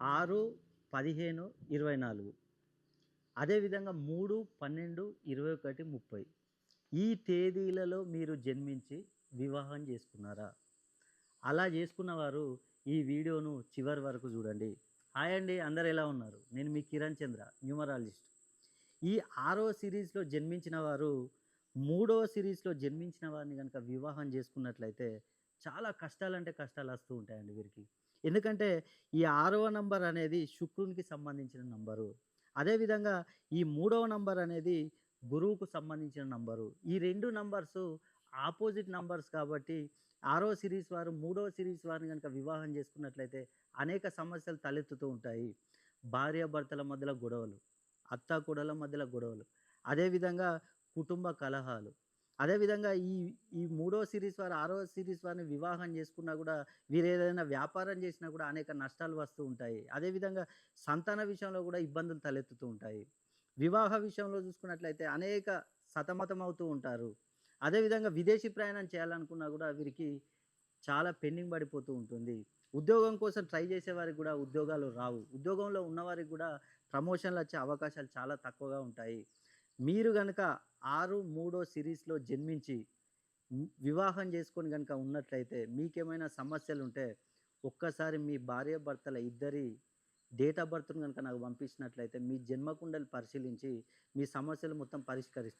6, 15, 24 అదేవిధంగా 3, 12, 21, 30 ఈ తేదీలలో మీరు జన్మించి వివాహం చేసుకున్నారా? అలా చేసుకున్న వారు ఈ వీడియోను చివరి వరకు చూడండి. హాయ్ అండి! అందరూ ఎలా ఉన్నారు? నేను మీ కిరణ్ చంద్ర, న్యూమరాలజిస్ట్. ఈ 6వ సిరీస్‌లో జన్మించిన వారు, 3వ సిరీస్‌లో జన్మించిన వారిని గనక వివాహం చేసుకున్నట్లయితే చాలా కష్టాలంటే కష్టాలొస్తూ ఉంటాయండి వీరికి. ఎందుకంటే ఈ 6వ నంబర్ అనేది శుక్రునికి సంబంధించిన నంబరు. అదేవిధంగా ఈ 3వ నంబర్ అనేది గురువుకు సంబంధించిన నంబరు. ఈ 2 నంబర్సు ఆపోజిట్ నంబర్స్ కాబట్టి 6వ సిరీస్ వారు 3వ సిరీస్ వారిని గనక వివాహం చేసుకున్నట్లయితే అనేక సమస్యలు తలెత్తుతూ ఉంటాయి. భార్యాభర్తల మధ్యల గొడవలు, అత్తాకోడళ్ళ మధ్యల గొడవలు, అదేవిధంగా కుటుంబ కలహాలు. అదేవిధంగా ఈ ఈ 3వ సీరీస్ వారు 6వ సీరీస్ వారిని వివాహం చేసుకున్నా గూడా వీరేదైనా వ్యాపారం చేసినా గూడా అనేక నష్టాలు వస్తూ ఉంటాయి. అదేవిధంగా సంతాన విషయంలో గూడా ఇబ్బందులు తలెత్తుతూ ఉంటాయి. వివాహ విషయంలో చూసుకున్నట్లయితే అనేక సతమతమవుతూ ఉంటారు. అదేవిధంగా విదేశీ ప్రయాణం చేయాలనుకున్నా గూడా వీరికి చాలా పెండింగ్ పడిపోతూ ఉంటుంది. ఉద్యోగం కోసం ట్రై చేసేవారికి గూడా ఉద్యోగాలు రావు. ఉద్యోగంలో ఉన్నవారికి గూడా ప్రమోషన్‌లొచ్చే అవకాశాలు చాలా తక్కువగా ఉంటాయి. మీరు గనక 6, 3 సిరీస్‌లో జన్మించి వివాహం చేసుకొని గనక ఉన్నట్లయితే మీకేమైనా సమస్యలుంటే ఒక్కసారి మీ భార్యాభర్తల ఇద్దరి డేట్ ఆఫ్ బర్త్‌ని గనక నాకు పంపించినట్లయితే మీ జన్మ కుండలి పరిశీలించి మీ సమస్యలు మొత్తం పరిష్కరిస్తాను.